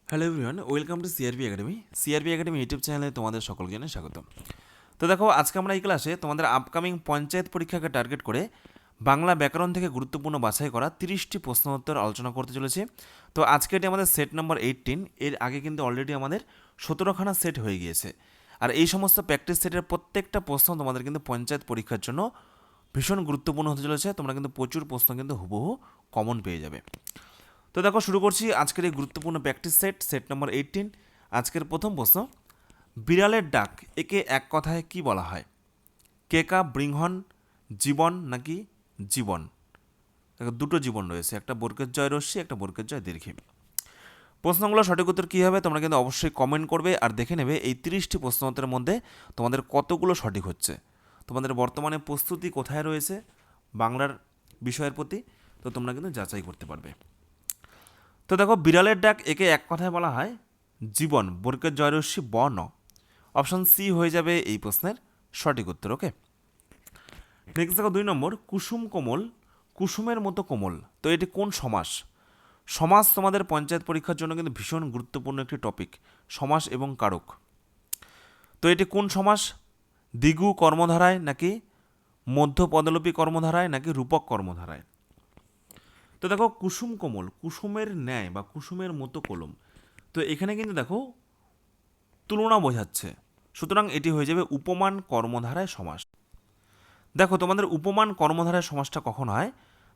Hello everyone, welcome to CRP academy. CRP academy YouTube চ্যানেলে তোমাদের সকলকে জানাই স্বাগত। তো দেখো, আজকে আমরা এই ক্লাসে তোমাদের আপকামিং পঞ্চায়েত পরীক্ষাকে টার্গেট করে বাংলা ব্যাকরণ থেকে গুরুত্বপূর্ণ বাছাই করা 30টি প্রশ্ন উত্তর আলোচনা করতে চলেছি। তো আজকে এটি আমাদের সেট নাম্বার 18। এর আগে কিন্তু অলরেডি আমাদের 17খানা সেট হয়ে গিয়েছে। আর এই সমস্ত প্র্যাকটিস সেটের প্রত্যেকটা প্রশ্ন তোমাদের কিন্তু পঞ্চায়েত পরীক্ষার জন্য ভীষণ গুরুত্বপূর্ণ হতে চলেছে। তোমরা কিন্তু প্রচুর প্রশ্ন কিন্তু হুবহু কমন পেয়ে যাবে। তো দেখো, শুরু করছি আজকের এই গুরুত্বপূর্ণ প্র্যাকটিস সেট নাম্বার 18। আজকের প্রথম প্রশ্ন, বিড়ালের ডাক একে এক কথায় কি বলা হয়? কেকা, বৃংহন, জীবন নাকি জীবন? দেখো, দুটো জীবন রয়েছে, একটা বর্গের জয় রশ্মি, একটা বর্গের জয় দীর্ঘী। প্রশ্নগুলো সঠিক উত্তর কী হবে তোমরা কিন্তু অবশ্যই কমেন্ট করবে আর দেখে নেবে এই 30টি প্রশ্ন উত্তরের মধ্যে তোমাদের কতগুলো সঠিক হচ্ছে। তোমাদের বর্তমানে প্রস্তুতি কোথায় রয়েছে বাংলার বিষয়ের প্রতি, তো তোমরা কিন্তু যাচাই করতে পারবে। তো দেখো, বিড়ালের ডাক একে এক কথায় বলা হয় জীবন, বর্গের জয়রস্যি বর্ণ। অপশন সি হয়ে যাবে এই প্রশ্নের সঠিক উত্তর। ওকে, নেক্সট দেখো 2 নম্বর, কুসুম কোমল, কুসুমের মতো কোমল। তো এটি কোন সমাস? সমাস তোমাদের পঞ্চায়েত পরীক্ষার জন্য কিন্তু ভীষণ গুরুত্বপূর্ণ একটি টপিক, সমাস এবং কারক। তো এটি কোন সমাস? দ্বিগু কর্মধারায় নাকি মধ্য পদলোপী কর্মধারায় নাকি রূপক কর্মধারায়? তো দেখো, কুসুম কোমল, কুসুমের ন্যায় বা কুসুমের মতো কলম। তো এখানে কিন্তু দেখো তুলনা বোঝাচ্ছে, সুতরাং এটি হয়ে যাবে উপমান কর্মধারায় সমাস। দেখো, তোমাদের উপমান কর্মধারায় সমাসটা কখন হয়?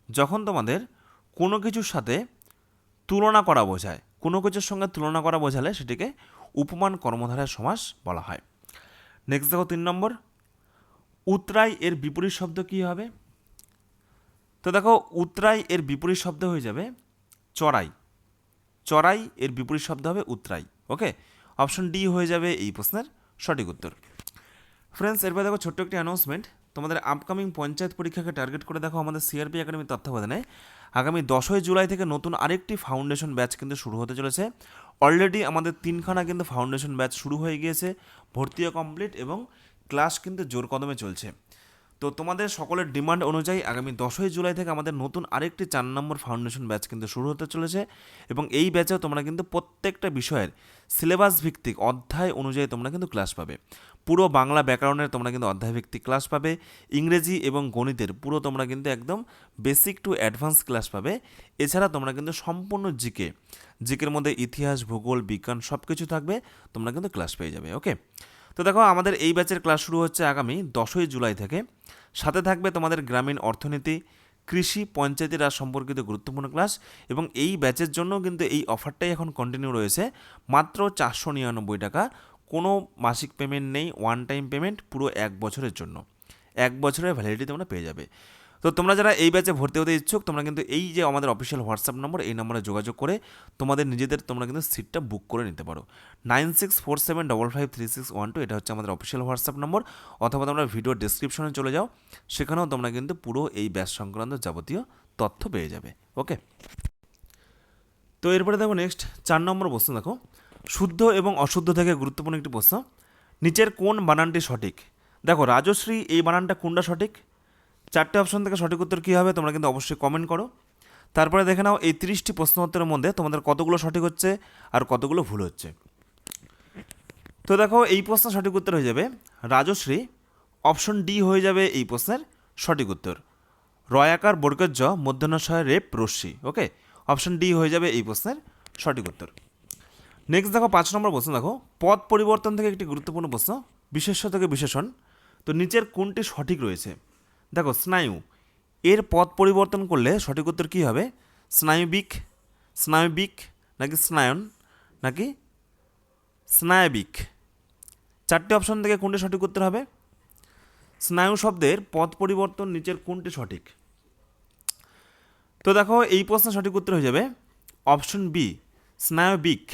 যখন তোমাদের কোনো কিছুর সাথে তুলনা করা বোঝায়, কোনো কিছুর সঙ্গে তুলনা করা বোঝালে সেটিকে উপমান কর্মধারায় সমাস বলা হয়। নেক্সট দেখো 3 নম্বর, উতরাই এর বিপরীত শব্দ কী হবে? তো দেখো, উতরাই এর বিপরীত শব্দ হয়ে যাবে চড়াই। চড়াই এর বিপরীত শব্দ হবে উতরাই। ওকে, অপশন ডি হয়ে যাবে এই প্রশ্নের সঠিক উত্তর। ফ্রেন্ডস, এরপর দেখো ছোট্ট একটি অ্যানাউন্সমেন্ট। তোমাদের আপকামিং পঞ্চায়েত পরীক্ষাকে টার্গেট করে দেখো আমাদের সিআরপি একাডেমির তত্ত্বাবধানে আগামী 10ই জুলাই থেকে নতুন আরেকটি ফাউন্ডেশন ব্যাচ কিন্তু শুরু হতে চলেছে। অলরেডি আমাদের 3খানা কিন্তু ফাউন্ডেশন ব্যাচ শুরু হয়ে গিয়েছে, ভর্তিও কমপ্লিট এবং ক্লাস কিন্তু জোর কদমে চলছে। তো তোমাদের সকলের ডিমান্ড অনুযায়ী আগামী 10ই জুলাই থেকে আমাদের নতুন আরেকটি 4 নম্বর ফাউন্ডেশন ব্যাচ কিন্তু শুরু হতে চলেছে এবং এই ব্যাচেও তোমরা কিন্তু প্রত্যেকটা বিষয়ের সিলেবাস ভিত্তিক অধ্যায় অনুযায়ী তোমরা কিন্তু ক্লাস পাবে। পুরো বাংলা ব্যাকরণের তোমরা কিন্তু অধ্যায় ভিত্তিক ক্লাস পাবে, ইংরেজি এবং গণিতের পুরো তোমরা কিন্তু একদম বেসিক টু অ্যাডভান্স ক্লাস পাবে। এছাড়া তোমরা কিন্তু সম্পূর্ণ জিকের মধ্যে ইতিহাস, ভূগোল, বিজ্ঞান সব কিছু থাকবে, তোমরা কিন্তু ক্লাস পেয়ে যাবে। ওকে, তো দেখো, আমাদের এই ব্যাচের ক্লাস শুরু হচ্ছে আগামী 10ই জুলাই থেকে। সাথে থাকবে তোমাদের গ্রামীণ অর্থনীতি, কৃষি, পঞ্চায়েতি রাজ সম্পর্কিত গুরুত্বপূর্ণ ক্লাস এবং এই ব্যাচের জন্য কিন্তু এই অফারটাই এখন কন্টিনিউ রয়েছে। মাত্র 499 টাকা, কোনো মাসিক পেমেন্ট নেই, ওয়ান টাইম পেমেন্ট পুরো 1 বছরের জন্য। 1 বছরের ভ্যালিডিটি তোমরা পেয়ে যাবে। তো তোমরা যারা এই ব্যাচে ভর্তি হতে ইচ্ছুক, তোমরা কিন্তু এই যে আমাদের অফিসিয়াল হোয়াটসঅ্যাপ নম্বর, এই নম্বরে যোগাযোগ করে তোমাদের নিজেদের তোমরা কিন্তু সিটটা বুক করে নিতে পারো। 9647553612, এটা হচ্ছে আমাদের অফিসিয়াল হোয়াটসঅ্যাপ নম্বর। অথবা তোমরা ভিডিও ডিসক্রিপশনে চলে যাও, সেখানেও তোমরা কিন্তু পুরো এই ব্যাচ সংক্রান্ত যাবতীয় তথ্য পেয়ে যাবে। ওকে, তো এরপরে দেখো নেক্সট 4 নম্বর প্রশ্ন। দেখো, শুদ্ধ এবং অশুদ্ধ থেকে গুরুত্বপূর্ণ একটি প্রশ্ন, নিচের কোন বানানটি সঠিক? দেখো, রাজশ্রী এই বানানটা কোনটা সঠিক? 4টে অপশন থেকে সঠিক উত্তর কী হবে তোমরা কিন্তু অবশ্যই কমেন্ট করো। তারপরে দেখে নাও এই 30টি প্রশ্ন উত্তরের মধ্যে তোমাদের কতগুলো সঠিক হচ্ছে আর কতগুলো ভুল হচ্ছে। তো দেখো, এই প্রশ্নের সঠিক উত্তর হয়ে যাবে রাজশ্রী। অপশন ডি হয়ে যাবে এই প্রশ্নের সঠিক উত্তর। রয়াকার বর্গের জ মধ্যাহ্নশয় রেপ রশ্মি। ওকে, অপশন ডি হয়ে যাবে এই প্রশ্নের সঠিক উত্তর। নেক্সট দেখো 5 নম্বর প্রশ্ন। দেখো, পদ পরিবর্তন থেকে একটি গুরুত্বপূর্ণ প্রশ্ন, বিশেষ্য থেকে বিশেষণ। তো নিচের কোনটি সঠিক রয়েছে? দেখো, স্নায়ু এর পদ পরিবর্তন করলে সঠিক উত্তর কী হবে? স্নায়ুবিক, স্নায়ুবিক নাকি স্নায়ন নাকি স্নায়বিক? 4টে অপশন থেকে কোনটি সঠিক উত্তর হবে? স্নায়ু শব্দের পদ পরিবর্তন নিচের কোনটি সঠিক? তো দেখো, এই প্রশ্নের সঠিক উত্তর হয়ে যাবে অপশন বি, স্নায়বিক।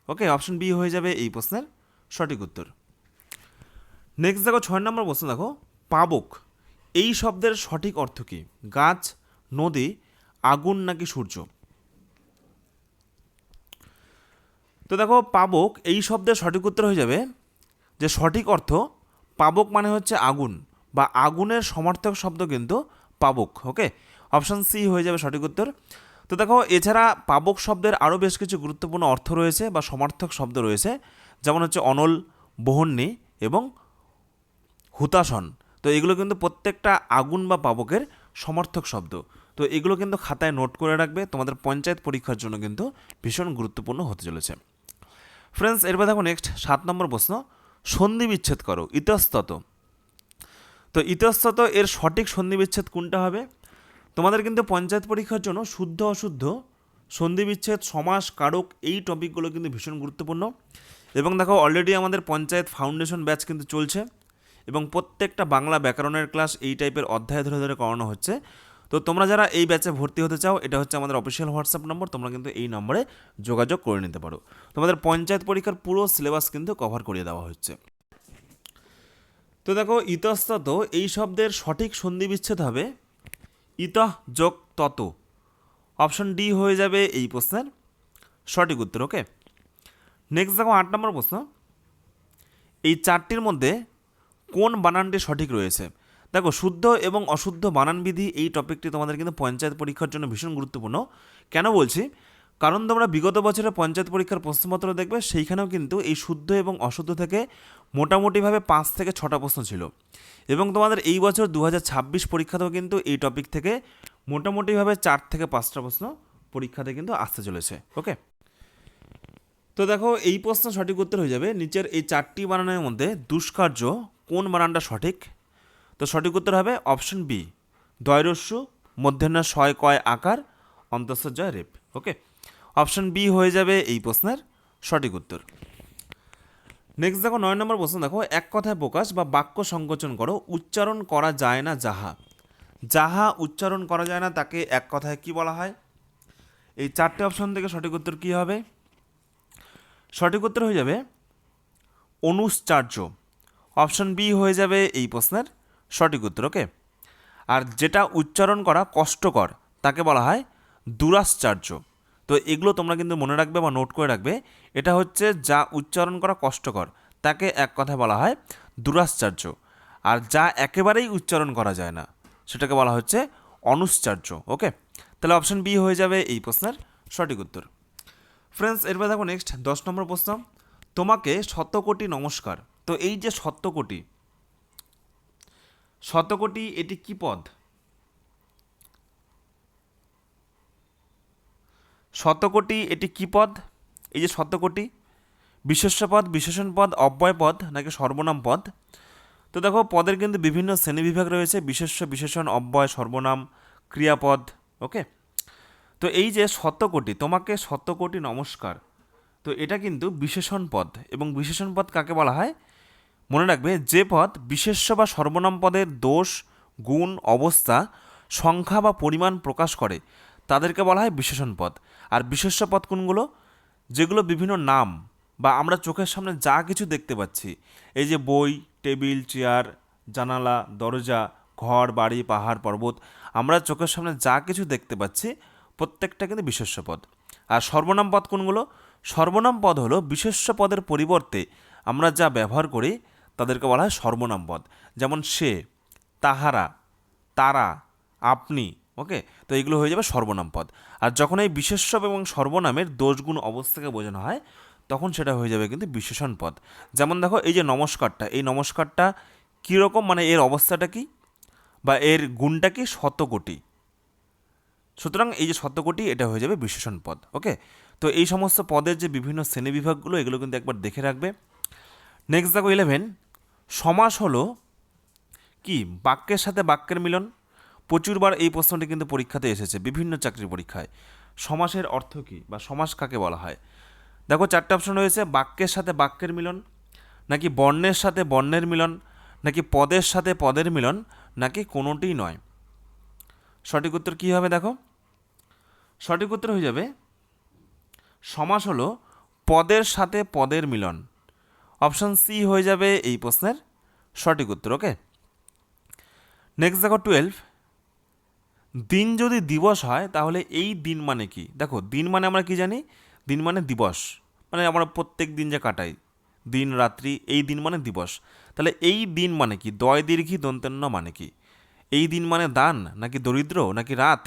ওকে, অপশন বি হয়ে যাবে এই প্রশ্নের সঠিক উত্তর। নেক্সট দেখো 6 নম্বর প্রশ্ন। দেখো, পাবক এই শব্দের সঠিক অর্থ কী? গাছ, নদী, আগুন নাকি সূর্য? তো দেখো, পাবক এই শব্দের সঠিক উত্তর হয়ে যাবে, যে সঠিক অর্থ পাবক মানে হচ্ছে আগুন বা আগুনের সমার্থক শব্দ কিন্তু পাবক। ওকে, অপশান সি হয়ে যাবে সঠিক উত্তর। তো দেখো এছাড়া পাবক শব্দের আরও বেশ কিছু গুরুত্বপূর্ণ অর্থ রয়েছে বা সমার্থক শব্দ রয়েছে, যেমন হচ্ছে অনল, বহন্যী এবং হুতাশন। তো এগুলো কিন্তু প্রত্যেকটা আগুন বা পাবকের সমর্থক শব্দ। তো এগুলো কিন্তু খাতায় নোট করে রাখবে, তোমাদের পঞ্চায়েত পরীক্ষার জন্য কিন্তু ভীষণ গুরুত্বপূর্ণ হতে চলেছে। ফ্রেন্ডস, এরপর দেখো নেক্সট 7 নম্বর প্রশ্ন, সন্ধি বিচ্ছেদ করো ইতস্তত। তো ইতস্তত এর সঠিক সন্ধি বিচ্ছেদ কোনটা হবে? তোমাদের কিন্তু পঞ্চায়েত পরীক্ষার জন্য শুদ্ধ অশুদ্ধ, সন্ধি বিচ্ছেদ, সমাস, কারক এই টপিকগুলো কিন্তু ভীষণ গুরুত্বপূর্ণ। এবং দেখো অলরেডি আমাদের পঞ্চায়েত ফাউন্ডেশন ব্যাচ কিন্তু চলছে এবং প্রত্যেকটা বাংলা ব্যাকরণের ক্লাস এই টাইপের অধ্যায় ধরে ধরে করানো হচ্ছে। তো তোমরা যারা এই ব্যাচে ভর্তি হতে চাও, এটা হচ্ছে আমাদের অফিসিয়াল হোয়াটসঅ্যাপ নম্বর, তোমরা কিন্তু এই নম্বরে যোগাযোগ করে নিতে পারো। তোমাদের পঞ্চায়েত পরীক্ষার পুরো সিলেবাস কিন্তু কভার করিয়ে দেওয়া হচ্ছে। তো দেখো ইতস্তত এই শব্দের সঠিক সন্ধি বিচ্ছেদ হবে ইতঃ যোগ তত। অপশন ডি হয়ে যাবে এই প্রশ্নের সঠিক উত্তর। ওকে, নেক্সট দেখো 8 নম্বর প্রশ্ন, এই চারটির মধ্যে কোন বানানটি সঠিক রয়েছে? দেখো শুদ্ধ এবং অশুদ্ধ বানানবিধি এই টপিকটি তোমাদের কিন্তু পঞ্চায়েত পরীক্ষার জন্য ভীষণ গুরুত্বপূর্ণ। কেন বলছি? কারণ তোমরা বিগত বছরে পঞ্চায়েত পরীক্ষার প্রশ্নপত্র দেখবে, সেইখানেও কিন্তু এই শুদ্ধ এবং অশুদ্ধ থেকে মোটামুটিভাবে 5 থেকে 6টা প্রশ্ন ছিল। এবং তোমাদের এই বছর 2026 পরীক্ষাতেও কিন্তু এই টপিক থেকে মোটামুটিভাবে 4 থেকে 5টা প্রশ্ন পরীক্ষাতে কিন্তু আসতে চলেছে। ওকে, তো দেখো এই প্রশ্ন সঠিক উত্তর হয়ে যাবে নিচের এই 4টি বানানের মধ্যে দুষ্কার্য কোন বানানটা সঠিক? তো সঠিক উত্তর হবে অপশন বি, দয়রস্য মধ্যাহ্ন শয় কয় আকার অন্তঃজয় রেপ। ওকে, অপশন বি হয়ে যাবে এই প্রশ্নের সঠিক উত্তর। নেক্সট দেখো 9 নম্বর প্রশ্ন, দেখো এক কথায় প্রকাশ বা বাক্য সংকোচন করো, উচ্চারণ করা যায় না যাহা। যাহা উচ্চারণ করা যায় না তাকে এক কথায় কি বলা হয়? এই 4টে অপশন থেকে সঠিক উত্তর কি হবে? সঠিক উত্তর হয়ে যাবে অনুচ্চার্য। অপশন বি হয়ে যাবে এই প্রশ্নের সঠিক উত্তর। ওকে, আর যেটা উচ্চারণ করা কষ্টকর তাকে বলা হয় দুরাশ্চার্য। তো এগুলো তোমরা কিন্তু মনে রাখবে বা নোট করে রাখবে, এটা হচ্ছে যা উচ্চারণ করা কষ্টকর তাকে এক কথায় বলা হয় দুরাশ্চার্য, আর যা একেবারেই উচ্চারণ করা যায় না সেটাকে বলা হচ্ছে অনুচ্চার্য। ওকে, তাহলে অপশন বি হয়ে যাবে এই প্রশ্নের সঠিক উত্তর। ফ্রেন্ডস, এরপর দেখো নেক্সট 10 নম্বর প্রশ্ন, তোমাকে শতকোটি নমস্কার। তো এই যে শতকোটি, শতকোটি এটি কি পদ? শতকোটি এটি কি পদ? এই যে শতকোটি, বিশেষ্য পদ, বিশেষণ পদ, অব্যয় পদ নাকি সর্বনাম পদ? তো দেখো পদের কিন্তু বিভিন্ন শ্রেণীবিভাগ রয়েছে, বিশেষ্য, বিশেষণ, অব্যয়, সর্বনাম, ক্রিয়াপদ। ওকে, তো এই যে শতকোটি, তোমাকে শতকোটি নমস্কার, তো এটা কিন্তু বিশেষণ পদ। এবং বিশেষণ পদ কাকে বলা হয়? মনে রাখবে যে পদ বিশেষ্য বা সর্বনাম পদের দোষ, গুণ, অবস্থা, সংখ্যা বা পরিমাণ প্রকাশ করে তাদেরকে বলা হয় বিশেষণ পদ। আর বিশেষ্য পদ কোনগুলো? যেগুলো বিভিন্ন নাম বা আমরা চোখের সামনে যা কিছু দেখতে পাচ্ছি, এই যে বই, টেবিল, চেয়ার, জানালা, দরজা, ঘর, বাড়ি, পাহাড়, পর্বত, আমরা চোখের সামনে যা কিছু দেখতে পাচ্ছি প্রত্যেকটা কিন্তু বিশেষ্য পদ। আর সর্বনাম পদ কোনগুলো? সর্বনাম পদ হলো বিশেষ্য পদের পরিবর্তে আমরা যা ব্যবহার করি তাদেরকে বলা হয় সর্বনাম পদ। যেমন সে, তাহারা, তারা, আপনি। ওকে, তো এগুলো হয়ে যাবে সর্বনাম পদ। আর যখন এই বিশেষ্য এবং সর্বনামের দোষগুণ অবস্থাকে বোঝানো হয় তখন সেটা হয়ে যাবে কিন্তু বিশেষণ পদ। যেমন দেখো এই যে নমস্কারটা, এই নমস্কারটা কীরকম, মানে এর অবস্থাটা কি বা এর গুণটা কি? শতকোটি। সুতরাং এই যে শতকোটি এটা হয়ে যাবে বিশেষণ পদ। ওকে, তো এই সমস্ত পদের যে বিভিন্ন শ্রেণীবিভাগগুলো এগুলো কিন্তু একবার দেখে রাখবে। নেক্সট দেখো 11, সমাস হলো কি? বাক্যের সাথে বাক্যের মিলন। প্রচুরবার এই প্রশ্নটি কিন্তু পরীক্ষাতে এসেছে, বিভিন্ন চাকরির পরীক্ষায়। সমাসের অর্থ কী বা সমাস কাকে বলা হয়? দেখো 4টে অপশন রয়েছে, বাক্যের সাথে বাক্যের মিলন, নাকি বর্ণের সাথে বর্ণের মিলন, নাকি পদের সাথে পদের মিলন, নাকি কোনোটিই নয়। সঠিক উত্তর কী হবে? দেখো সঠিক উত্তর হয়ে যাবে সমাস হলো পদের সাথে পদের মিলন। অপশন সি হয়ে যাবে এই প্রশ্নের সঠিক উত্তর। ওকে, নেক্সট দেখো 12, দিন যদি দিবস হয় তাহলে এই দিন মানে কি? দেখো দিন মানে আমরা কি জানি? দিন মানে দিবস, মানে আমরা প্রত্যেক দিন যে কাটাই, দিন রাত্রি, এই দিন মানে দিবস। তাহলে এই দিন মানে কি? দয় দীর্ঘি দন্তেন্ন মানে কি? এই দিন মানে দান, নাকি দরিদ্র, নাকি রাত,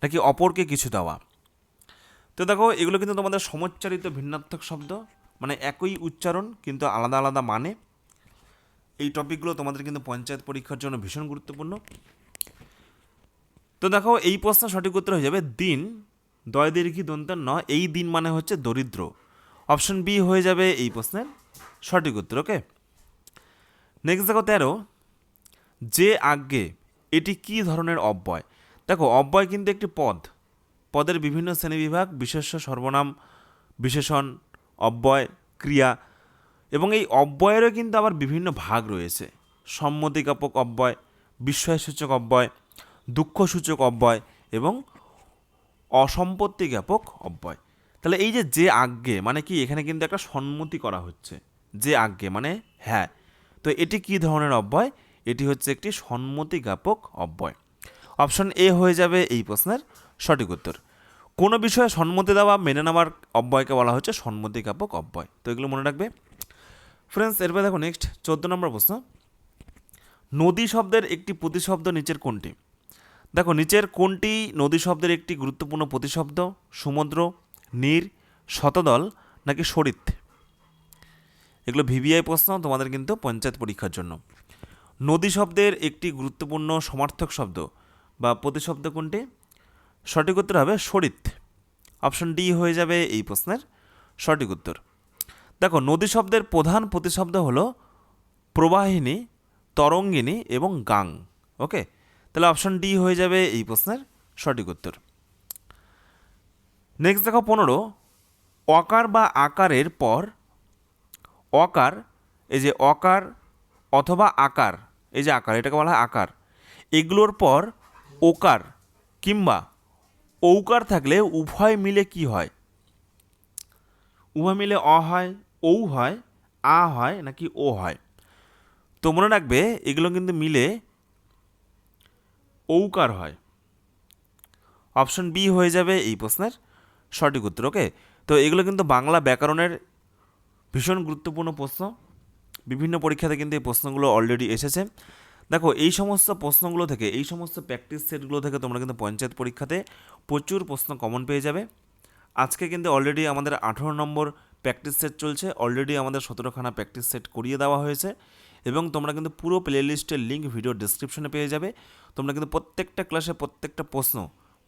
নাকি অপরকে কিছু দেওয়া? তো দেখো এগুলো কিন্তু তোমাদের সমোচ্চারিত ভিন্নার্থক শব্দ, মানে একই উচ্চারণ কিন্তু আলাদা আলাদা মানে। এই টপিকগুলো তোমাদের কিন্তু পঞ্চায়েত পরীক্ষার জন্য ভীষণ গুরুত্বপূর্ণ। তো দেখো এই প্রশ্নের সঠিক উত্তর হয়ে যাবে দিন, দয় দীর্ঘি দন্তের ন, এই দিন মানে হচ্ছে দরিদ্র। অপশন বি হয়ে যাবে এই প্রশ্নের সঠিক উত্তর। ওকে, নেক্সট দেখো 13, যে আজ্ঞে, এটি কি ধরনের অব্যয়? দেখো অব্যয় কিন্তু একটি পদ, পদের বিভিন্ন শ্রেণীবিভাগ, বিশেষ্য, সর্বনাম, বিশেষণ, অব্যয়, ক্রিয়া, এবং এই অব্যয়েরও কিন্তু আবার বিভিন্ন ভাগ রয়েছে। সম্মতিজ্ঞাপক অব্যয়, বিস্ময়সূচক অব্যয়, দুঃখসূচক অব্যয় এবং অসম্পত্তি জ্ঞাপক অব্যয়। তাহলে এই যে আজ্ঞে মানে কি, এখানে কিন্তু একটা সম্মতি করা হচ্ছে, যে আজ্ঞে মানে হ্যাঁ। তো এটি কি ধরনের অব্যয়? এটি হচ্ছে একটি সম্মতি জ্ঞাপক অব্যয়। অপশন এ হয়ে যাবে এই প্রশ্নের সঠিক উত্তর। কোনো বিষয়ে সম্মতি দেওয়া, মেনে নেওয়ার অব্যয়কে বলা হচ্ছে সম্মতি জ্ঞাপক অব্যয়। তো এগুলো মনে রাখবে ফ্রেন্ডস। এরপরে দেখো নেক্সট 14 নম্বর প্রশ্ন, নদী শব্দের একটি প্রতিশব্দ নিচের কোনটি? দেখো নিচের কোনটি নদী শব্দের একটি গুরুত্বপূর্ণ প্রতিশব্দ? সমুদ্র, নীর, শতদল নাকি সরিত? এগুলো ভিভিআই প্রশ্ন তোমাদের কিন্তু পঞ্চায়েত পরীক্ষার জন্য। নদী শব্দের একটি গুরুত্বপূর্ণ সমার্থক শব্দ বা প্রতিশব্দ কোনটি? সঠিক উত্তর হবে সরিত। অপশন ডি হয়ে যাবে এই প্রশ্নের সঠিক উত্তর। দেখো নদী শব্দের প্রধান প্রতিশব্দ হলো প্রবাহিনী, তরঙ্গিনী এবং গাং। ওকে, তাহলে অপশন ডি হয়ে যাবে এই প্রশ্নের সঠিক উত্তর। নেক্সট দেখো 15, অকার বা আকারের পর অকার, এই যে অকার অথবা আকার, এই যে আকার এটাকে বলা হয় আকার, এগুলোর পর ওকার কিংবা ঔকার থাকলে উভয় মিলে কি হয়? উভয় মিলে অ হয়, ঔ হয়, আ হয় নাকি ও হয়? তো মনে রাখবে এগুলো কিন্তু মিলে ঔকার হয়। অপশন বি হয়ে যাবে এই প্রশ্নের সঠিক উত্তর। ওকে, তো এগুলো কিন্তু বাংলা ব্যাকরণের ভীষণ গুরুত্বপূর্ণ প্রশ্ন, বিভিন্ন পরীক্ষাতে কিন্তু এই প্রশ্নগুলো অলরেডি এসেছে। দেখো এই সমস্ত প্রশ্নগুলো থেকে, এই সমস্ত প্র্যাকটিস সেটগুলো থেকে তোমরা কিন্তু পঞ্চায়েত পরীক্ষাতে প্রচুর প্রশ্ন কমন পেয়ে যাবে। আজকে কিন্তু অলরেডি আমাদের 18 নম্বর প্র্যাকটিস সেট চলছে, অলরেডি আমাদের 17খানা প্র্যাকটিস সেট করিয়ে দেওয়া হয়েছে এবং তোমরা কিন্তু পুরো প্লে লিস্টের লিঙ্ক ভিডিও ডিসক্রিপশনে পেয়ে যাবে। তোমরা কিন্তু প্রত্যেকটা ক্লাসে প্রত্যেকটা প্রশ্ন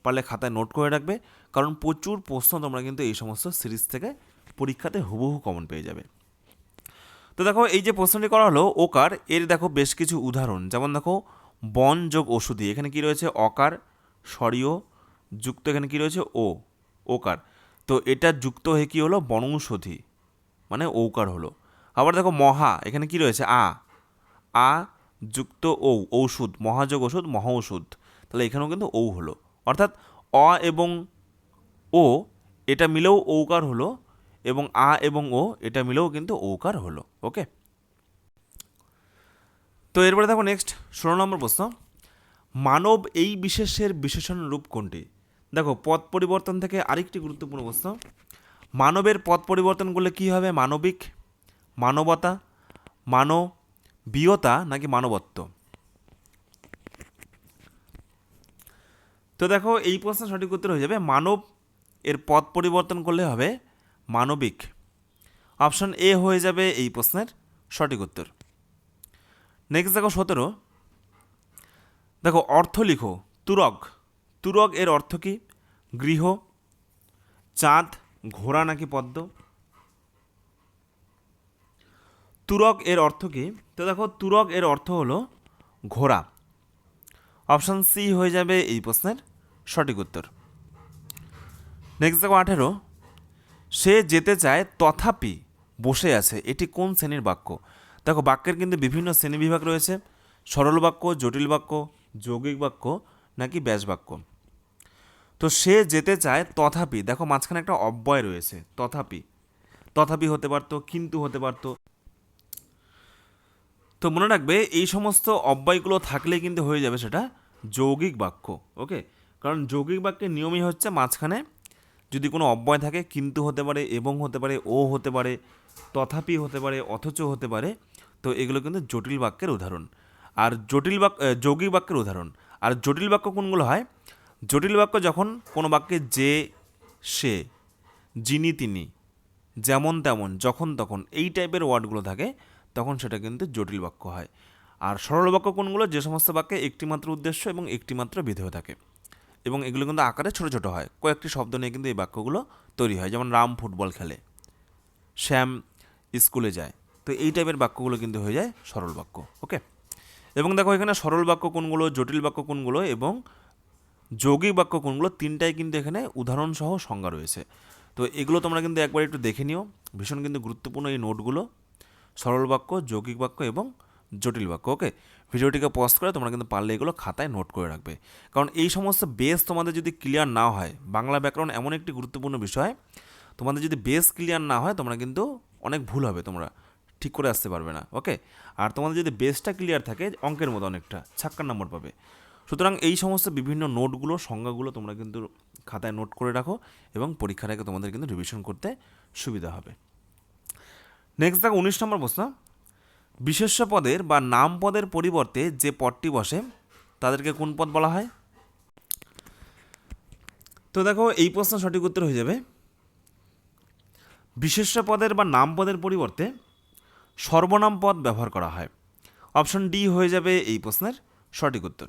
পারলে খাতায় নোট করে রাখবে, কারণ প্রচুর প্রশ্ন তোমরা কিন্তু এই সমস্ত সিরিজ থেকে পরীক্ষাতে হুবহু কমন পেয়ে যাবে। তো দেখো এই যে প্রশ্নটি করা হলো ওকার, এর দেখো বেশ কিছু উদাহরণ, যেমন দেখো বন যোগ ওষুধি, এখানে কি রয়েছে অকার, স্বরীয় যুক্ত এখানে কি রয়েছে ও, ওকার। তো এটা যুক্ত হয়ে কি হলো বনৌষধি, মানে ঔকার হলো। আবার দেখো মহা, এখানে কি রয়েছে আ, আ যুক্ত ঔ, ঔষধ, মহাযোগ ওষুধ, মহৌষধ, তাহলে এখানেও কিন্তু ঔ হলো। অর্থাৎ অ এবং ও এটা মিলেও ঔকার হলো এবং আ এবং ও এটা মিলেও কিন্তু ঔকার হলো। ওকে, তো এরপরে দেখো নেক্সট 16 নম্বর প্রশ্ন, মানব এই বিশেষের বিশেষণ রূপ কোনটি? দেখো পদ পরিবর্তন থেকে আরেকটি গুরুত্বপূর্ণ প্রশ্ন, মানবের পদ পরিবর্তন করলে কী হবে? মানবিক, মানবতা, মানবীয়তা নাকি মানবত্ব? তো দেখো এই প্রশ্নের সঠিক উত্তর হয়ে যাবে মানব, এর পদ পরিবর্তন করলে হবে মানবিক। অপশন এ হয়ে যাবে এই প্রশ্নের সঠিক উত্তর। নেক্সট দেখো 17, দেখো অর্থ লিখো তুরগ, তুরগ এর অর্থ কি? গৃহ, চাঁদ, ঘোড়া নাকি পদ্ম? তুরগ এর অর্থ কি? তো দেখো তুরগ এর অর্থ হলো ঘোড়া। অপশন সি হয়ে যাবে এই প্রশ্নের সঠিক উত্তর। নেক্সট দেখো 18, সে যেতে চায় তথাপি বসে আছে, এটি কোন শ্রেণীর বাক্য? দেখো বাক্যের কিন্তু বিভিন্ন শ্রেণীবিভাগ রয়েছে, সরল বাক্য, জটিল বাক্য, যৌগিক বাক্য নাকি ব্যাস বাক্য। তো সে যেতে চায় তথাপি, দেখো মাঝখানে একটা অব্যয় রয়েছে তথাপি, তথাপি হতে পারতো, কিন্তু হতে পারতো। তো মনে রাখবে এই সমস্ত অব্যয়গুলো থাকলে কিন্তু হয়ে যাবে সেটা যৌগিক বাক্য। ওকে, কারণ যৌগিক বাক্যের নিয়মই হচ্ছে মাঝখানে যদি কোনো অব্যয় থাকে, কিন্তু হতে পারে, এবং হতে পারে, ও হতে পারে, তথাপি হতে পারে, অথচ হতে পারে। তো এগুলো কিন্তু জটিল বাক্যের উদাহরণ। আর জটিল বাক্য যৌগিক বাক্যের উদাহরণ। আর জটিল বাক্য কোনগুলো হয়? জটিল বাক্য যখন কোনো বাক্যে যে, সে যিনি তিনি, যেমন তেমন, যখন তখন, এই টাইপের ওয়ার্ডগুলো থাকে তখন সেটা কিন্তু জটিল বাক্য হয়। আর সরল বাক্য কোনগুলো? যে সমস্ত বাক্যে একটিমাত্র উদ্দেশ্য এবং একটিমাত্র বিধেয় থাকে, এবং এগুলো কিন্তু আকারে ছোট ছোট হয়, কয়েকটি শব্দ নিয়ে কিন্তু এই বাক্যগুলো তৈরি হয়। যেমন রাম ফুটবল খেলে, শ্যাম স্কুলে যায়। তো এই টাইপের বাক্যগুলো কিন্তু হয়ে যায় সরল বাক্য। ওকে, এবং দেখো এখানে সরল বাক্য কোনগুলো, জটিল বাক্য কোনগুলো এবং যৌগিক বাক্য কোনগুলো, তিনটাই কিন্তু এখানে উদাহরণসহ সংজ্ঞা রয়েছে। তো এগুলো তোমরা কিন্তু একবার একটু দেখে নিও, ভীষণ কিন্তু গুরুত্বপূর্ণ এই নোটগুলো, সরল বাক্য, যৌগিক বাক্য এবং জটিল বাক্য। ওকে, ভিডিওটিকে পজ করে তোমরা কিন্তু পারলে এগুলো খাতায় নোট করে রাখবে, কারণ এই সমস্ত বেস তোমাদের যদি ক্লিয়ার না হয়, বাংলা ব্যাকরণ এমন একটি গুরুত্বপূর্ণ বিষয়, তোমাদের যদি বেস ক্লিয়ার না হয় তোমরা কিন্তু অনেক ভুল হবে, তোমরা ঠিক করে আসতে পারবে না। ওকে, আর তোমাদের যদি বেসটা ক্লিয়ার থাকে, অঙ্কের মতো অনেকটা 56 নম্বর পাবে। সুতরাং এই সমস্ত বিভিন্ন নোটগুলো, সংজ্ঞাগুলো তোমরা কিন্তু খাতায় নোট করে রাখো, এবং পরীক্ষার আগে তোমাদের কিন্তু রিভিশন করতে সুবিধা হবে। নেক্সট দেখো 19 নম্বর প্রশ্ন, বিশেষ্য পদের বা নাম পদের পরিবর্তে যে পদটি বসে তাদেরকে কোন পদ বলা হয়? তো দেখো এই প্রশ্ন সঠিক উত্তর হয়ে যাবে বিশেষ্য পদের বা নাম পদের পরিবর্তে সর্বনাম পদ ব্যবহার করা হয়। অপশন ডি হয়ে যাবে এই প্রশ্নের সঠিক উত্তর।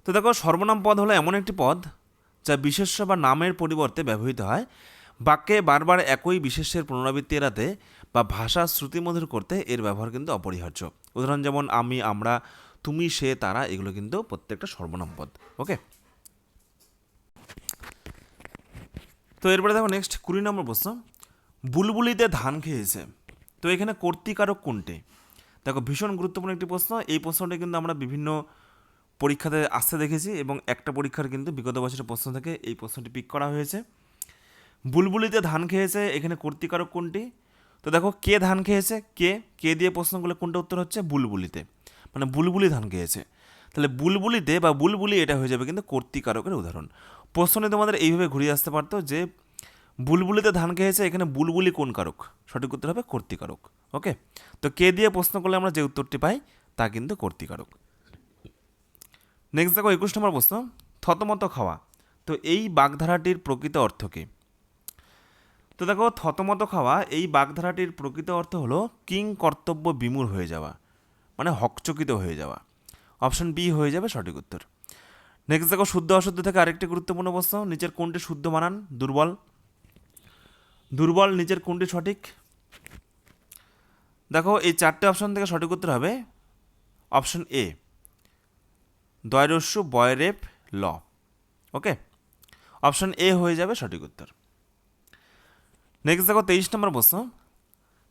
তো দেখো সর্বনাম পদ হলো এমন একটি পদ যা বিশেষ্য বা নামের পরিবর্তে ব্যবহৃত হয় বাক্যে বারবার একই বিশেষ্যের পুনরাবৃত্তি এড়াতে বা ভাষা শ্রুতিমধুর করতে এর ব্যবহার কিন্তু অপরিহার্য। উদাহরণ যেমন আমি, আমরা, তুমি, সে, তারা, এগুলো কিন্তু প্রত্যেকটা সর্বনাম পদ। ওকে, তো এরপরে দেখো নেক্সট 20 নম্বর প্রশ্ন, বুলবুলিতে ধান খেয়েছে। তো এখানে কর্তৃকারক কোনটি? দেখো ভীষণ গুরুত্বপূর্ণ একটি প্রশ্ন, এই প্রশ্নটি কিন্তু আমরা বিভিন্ন পরীক্ষাতে আসতে দেখেছি, এবং একটা পরীক্ষার কিন্তু বিগত বছরের প্রশ্ন থেকে এই প্রশ্নটি পিক করা হয়েছে। বুলবুলিতে ধান খেয়েছে, এখানে কর্তৃকারক কোনটি? তো দেখো কে ধান খেয়েছে, কে কে দিয়ে প্রশ্ন করলে কোনটা উত্তর হচ্ছে? বুলবুলিতে, মানে বুলবুলি ধান খেয়েছে। তাহলে বুলবুলিতে বা বুলবুলি এটা হয়ে যাবে কিন্তু কর্তৃকারকের উদাহরণ। প্রশ্নে তোমাদের এইভাবে ঘুরিয়ে আসতে পারতো যে বুলবুলিতে ধান খেয়েছে, এখানে বুলবুলি কোন কারক? সঠিক উত্তর হবে কর্তৃকারক। ওকে, তো কে দিয়ে প্রশ্ন করলে আমরা যে উত্তরটি পাই তা কিন্তু কর্তৃকারক। নেক্সট দেখো 21 নম্বর প্রশ্ন, থতমত খাওয়া। তো এই বাগধারাটির প্রকৃত অর্থ কী? তো দেখো থতমত খাওয়া এই বাগধারাটির প্রকৃত অর্থ হলো কিং কর্তব্য বিমূঢ় হয়ে যাওয়া, মানে হকচকিত হয়ে যাওয়া। অপশন বি হয়ে যাবে সঠিক উত্তর। নেক্সট দেখো শুদ্ধ অশুদ্ধ থেকে আরেকটি গুরুত্বপূর্ণ প্রশ্ন, নিচের কোনটি শুদ্ধ বানান? দুর্বল, দুর্বল নিচের কোনটি সঠিক? দেখো এই চারটে অপশন থেকে সঠিক উত্তর হবে option A, দয়রস্যু বয়রেপ law. Okay, option A হয়ে যাবে সঠিক উত্তর। নেক্সট দেখো 23 নম্বর প্রশ্ন,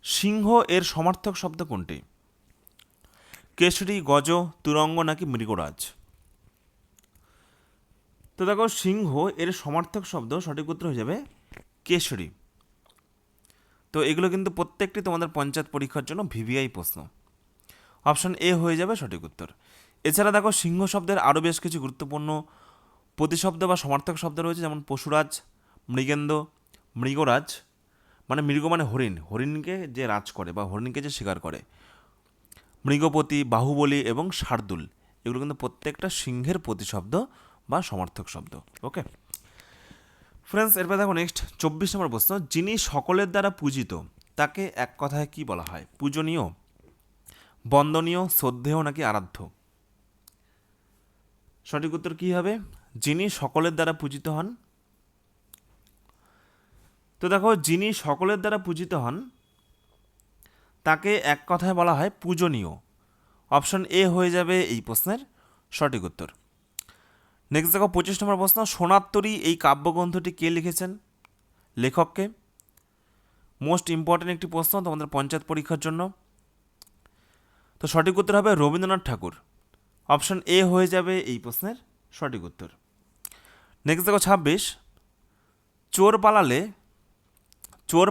সিংহ এর সমার্থক শব্দ কোনটি? কেশরী, গজ, তুরঙ্গ নাকি মৃগরাজ? তো দেখো সিংহ এর সমার্থক শব্দ সঠিক উত্তর হয়ে যাবে কেশরী। তো এগুলো কিন্তু প্রত্যেকটি তোমাদের পঞ্চায়েত পরীক্ষার জন্য ভিভিআই প্রশ্ন। অপশন এ হয়ে যাবে সঠিক উত্তর। এছাড়া দেখো সিংহ শব্দের আরও বেশ কিছু গুরুত্বপূর্ণ প্রতিশব্দ বা সমার্থক শব্দ রয়েছে, যেমন পশুরাজ, মৃগেন্দ্র, মৃগরাজ, মানে মৃগ মানে হরিণ, হরিণকে যে রাজ করে বা হরিণকে যে শিকার করে, মৃগপতি, বাহুবলী এবং শার্দুল, এগুলো কিন্তু প্রত্যেকটা সিংহের প্রতিশব্দ বা সমার্থক শব্দ। ওকে ফ্রেন্ডস, এরপর দেখো নেক্সট 24 নম্বর প্রশ্ন, যিনি সকলের দ্বারা পূজিত তাকে এক কথায় কি বলা হয়? পূজনীয়, বন্দনীয়, শ্রদ্ধেয় নাকি আরাধ্য? সঠিক উত্তর কী হবে? যিনি সকলের দ্বারা পূজিত হন। তো দেখো যিনি সকলের দ্বারা পূজিত হন তাকে এক কথায় বলা হয় পূজনীয়। অপশন এ হয়ে যাবে এই প্রশ্নের সঠিক উত্তর। নেক্সট দেখো 25 নম্বর প্রশ্ন, সোনার এই কাব্যগ্রন্থটি কে লিখেছেন? লেখককে। মোস্ট ইম্পর্টেন্ট একটি প্রশ্ন তোমাদের পঞ্চায়েত পরীক্ষার জন্য। তো সঠিক উত্তর হবে রবীন্দ্রনাথ ঠাকুর। অপশন এ হয়ে যাবে এই প্রশ্নের সঠিক উত্তর। নেক্সট দেখো 26, চোর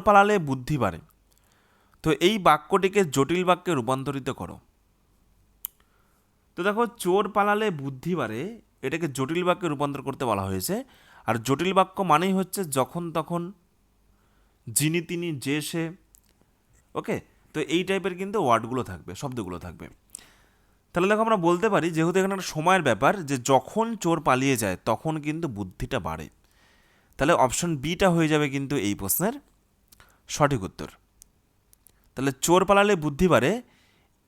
পালালে বুদ্ধি বাড়ে। তো এই বাক্যটিকে জটিল বাক্যে রূপান্তরিত করো। তো দেখো চোর পালালে বুদ্ধি বাড়ে, এটাকে জটিল বাক্যে রূপান্তর করতে বলা হয়েছে। আর জটিল বাক্য মানেই হচ্ছে যখন তখন, যিনি তিনি, যে সে। ওকে, তো এই টাইপের কিন্তু ওয়ার্ডগুলো থাকবে, শব্দগুলো থাকবে। তাহলে দেখো আমরা বলতে পারি, যেহেতু এখানে একটা সময়ের ব্যাপার, যে যখন চোর পালিয়ে যায় তখন কিন্তু বুদ্ধিটা বাড়ে। তাহলে অপশন বিটা হয়ে যাবে কিন্তু এই প্রশ্নের সঠিক উত্তর। তাহলে চোর পালালে বুদ্ধি বাড়ে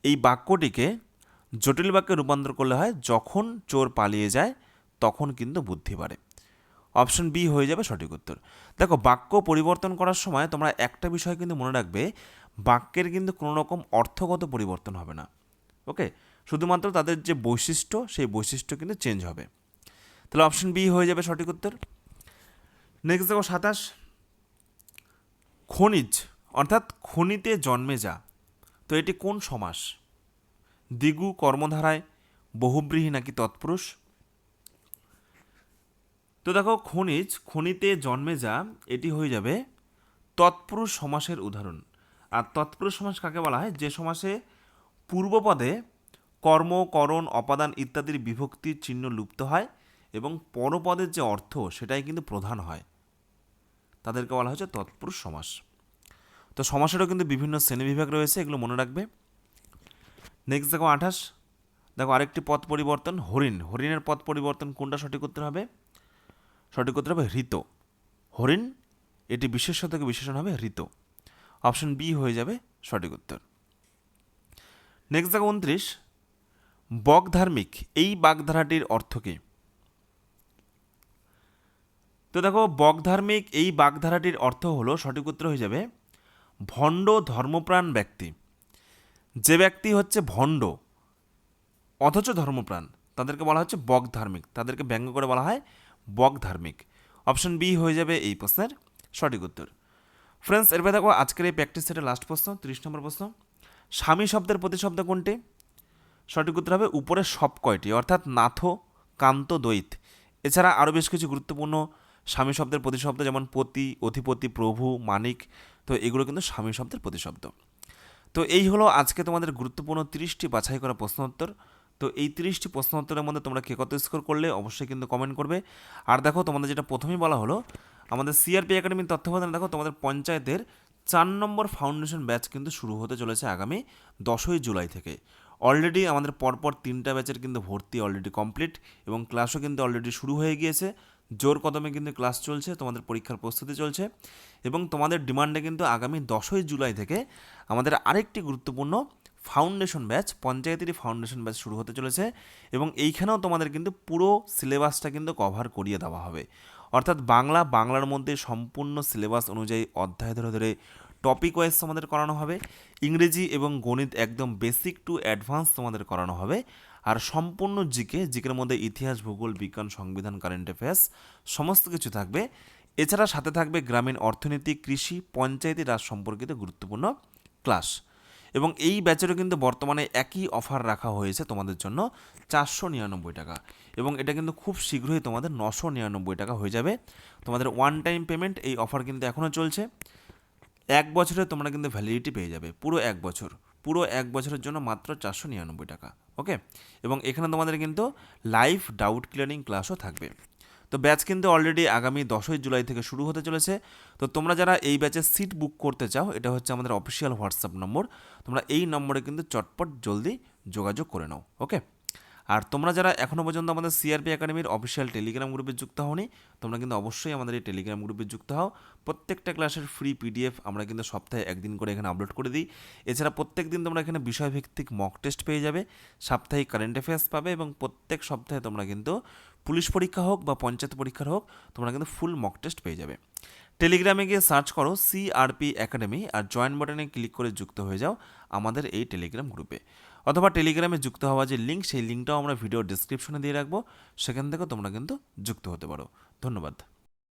এই বাক্যটিকে জটিল বাক্যে রূপান্তর করলে হয় যখন চোর পালিয়ে যায় তখন কিন্তু বুদ্ধি বাড়ে। অপশন বি হয়ে যাবে সঠিক উত্তর। দেখো, বাক্য পরিবর্তন করার সময় তোমরা একটা বিষয় কিন্তু মনে রাখবে, বাক্যের কিন্তু কোনো রকম অর্থগত পরিবর্তন হবে না। ওকে, শুধুমাত্র তাদের যে বৈশিষ্ট্য সেই বৈশিষ্ট্য কিন্তু চেঞ্জ হবে। তাহলে অপশন বি হয়ে যাবে সঠিক উত্তর। নেক্সট দেখো 27, খনিজ অর্থাৎ খনিতে জন্মে যা, তো এটি কোন সমাস? দ্বিগু, কর্মধারায়, বহুব্রীহি নাকি তৎপুরুষ? তো দেখো, খনিজ খনিতে জন্মে যা এটি হয়ে যাবে তৎপুরুষ সমাসের উদাহরণ। আর তৎপুরুষ সমাস কাকে বলা হয়? যে সমাসে পূর্বপদে কর্ম, করণ, অপাদান ইত্যাদির বিভক্তির চিহ্ন লুপ্ত হয় এবং পরপদের যে অর্থ সেটাই কিন্তু প্রধান হয়, তাদেরকে বলা হচ্ছে তৎপুরুষ সমাস। তো সমাসেরও কিন্তু বিভিন্ন শ্রেণীবিভাগ রয়েছে, এগুলো মনে রাখবে। নেক্সট দেখো 28, দেখো আরেকটি পদ পরিবর্তন, হরিণ। হরিণের পদ পরিবর্তন কোনটা সঠিক উত্তর হবে? সঠিক উত্তর হবে হৃত। হরিণ এটি বিশেষ্য থেকে বিশেষণ হবে হৃত। অপশন বি হয়ে যাবে সঠিক উত্তর। নেক্সট দেখো 29, বকধার্মিক এই বাগধারাটির অর্থ কী? তো দেখো, বকধার্মিক এই বাগধারাটির অর্থ হলো, সঠিক উত্তর হয়ে যাবে ভণ্ড ধর্মপ্রাণ ব্যক্তি। যে ব্যক্তি হচ্ছে ভণ্ড অথচ ধর্মপ্রাণ তাদেরকে বলা হচ্ছে বকধার্মিক, তাদেরকে ব্যঙ্গ করে বলা হয় বকধার্মিক। অপশন বি হয়ে যাবে এই প্রশ্নের সঠিক উত্তর। ফ্রেন্ডস, এরপরে দেখো আজকের এই প্র্যাকটিস সেটের লাস্ট প্রশ্ন, 30 নম্বর প্রশ্ন। স্বামী শব্দের প্রতিশব্দ কোনটি? সঠিক উত্তর হবে উপরের সব কয়টি, অর্থাৎ নাথ, কান্ত, দ্বৈত। এছাড়া আরও বেশ কিছু গুরুত্বপূর্ণ স্বামী শব্দের প্রতিশব্দ, যেমন পতি, অধিপতি, প্রভু, মানিক, তো এগুলো কিন্তু স্বামী শব্দের প্রতিশব্দ। তো এই হলো আজকে তোমাদের গুরুত্বপূর্ণ 30টি বাছাই করা প্রশ্ন উত্তর। তো এই 30টি প্রশ্ন উত্তরের মধ্যে তোমরা কে কত স্কোর করলে অবশ্যই কিন্তু কমেন্ট করবে। আর দেখো, তোমাদের যেটা প্রথমেই বলা হলো, আমাদের সিআরপি একাডেমির তত্ত্বাবধানে দেখো তোমাদের পঞ্চায়েতের 4 নম্বর ফাউন্ডেশন ব্যাচ কিন্তু শুরু হতে চলেছে আগামী 10ই জুলাই থেকে। অলরেডি আমাদের পরপর 3টা ব্যাচের কিন্তু ভর্তি অলরেডি কমপ্লিট এবং ক্লাসও কিন্তু অলরেডি শুরু হয়ে গিয়েছে। জোর কদমে কিন্তু ক্লাস চলছে, তোমাদের পরীক্ষার প্রস্তুতি চলছে এবং তোমাদের ডিমান্ডে কিন্তু আগামী 10ই জুলাই থেকে আমাদের আরেকটি গুরুত্বপূর্ণ ফাউন্ডেশন ব্যাচ, পঞ্চায়েতেরই ফাউন্ডেশন ব্যাচ শুরু হতে চলেছে এবং এইখানেও তোমাদের কিন্তু পুরো সিলেবাসটা কিন্তু কভার করিয়ে দেওয়া হবে। অর্থাৎ বাংলার মধ্যে সম্পূর্ণ সিলেবাস অনুযায়ী অধ্যায় ধরে ধরে টপিক ওয়াইজ তোমাদের করানো হবে। ইংরেজি এবং গণিত একদম বেসিক টু অ্যাডভান্স তোমাদের করানো হবে। আর সম্পূর্ণ জিকের মধ্যে ইতিহাস, ভূগোল, বিজ্ঞান, সংবিধান, কারেন্ট অ্যাফেয়ার্স সমস্ত কিছু থাকবে। এছাড়া সাথে থাকবে গ্রামীণ অর্থনীতি, কৃষি, পঞ্চায়েতি রাজ সম্পর্কিত গুরুত্বপূর্ণ ক্লাস। এবং এই ব্যাচেরও কিন্তু বর্তমানে একই অফার রাখা হয়েছে তোমাদের জন্য, 499 টাকা, এবং এটা কিন্তু খুব শীঘ্রই তোমাদের 999 টাকা হয়ে যাবে। তোমাদের ওয়ান টাইম পেমেন্ট, এই অফার কিন্তু এখনও চলছে। 1 বছরে তোমরা কিন্তু ভ্যালিডিটি পেয়ে যাবে, পুরো 1 বছর, পুরো 1 বছরের জন্য মাত্র 499 টাকা। ওকে, এবং এখানে তোমাদের কিন্তু লাইভ ডাউট ক্লিয়ারিং ক্লাসও থাকবে। তো ব্যাচ কিন্তু অলরেডি আগামী 10ই জুলাই থেকে শুরু হতে চলেছে। তো তোমরা যারা এই ব্যাচের সিট বুক করতে চাও, এটা হচ্ছে আমাদের অফিসিয়াল হোয়াটসঅ্যাপ নম্বর, তোমরা এই নম্বরে কিন্তু চটপট জলদি যোগাযোগ করে নাও। ওকে, আর তোমরা যারা এখনও পর্যন্ত আমাদের সিআরপি একাডেমির অফিসিয়াল টেলিগ্রাম গ্রুপে যুক্ত হওনি, তোমরা কিন্তু অবশ্যই আমাদের এই টেলিগ্রাম গ্রুপে যুক্ত হও। প্রত্যেকটা ক্লাসের ফ্রি পিডিএফ আমরা কিন্তু সপ্তাহে একদিন করে এখানে আপলোড করে দিই। এছাড়া প্রত্যেক দিন তোমরা এখানে বিষয়ভিত্তিক মক টেস্ট পেয়ে যাবে, সাপ্তাহিক কারেন্ট অ্যাফেয়ার্স পাবে এবং প্রত্যেক সপ্তাহে তোমরা কিন্তু পুলিশ পরীক্ষা হোক বা পঞ্চায়েত পরীক্ষার হোক, তোমরা কিন্তু ফুল মক টেস্ট পেয়ে যাবে। টেলিগ্রামে গিয়ে সার্চ করো সিআরপি একাডেমি আর জয়েন বাটনে ক্লিক করে যুক্ত হয়ে যাও আমাদের এই টেলিগ্রাম গ্রুপে। অথবা টেলিগ্রামে যুক্ত হওয়া যে লিঙ্ক, সেই লিঙ্কটাও আমরা ভিডিও ডিসক্রিপশনে দিয়ে রাখবো, সেখান থেকে তোমরা কিন্তু যুক্ত হতে পারো। ধন্যবাদ।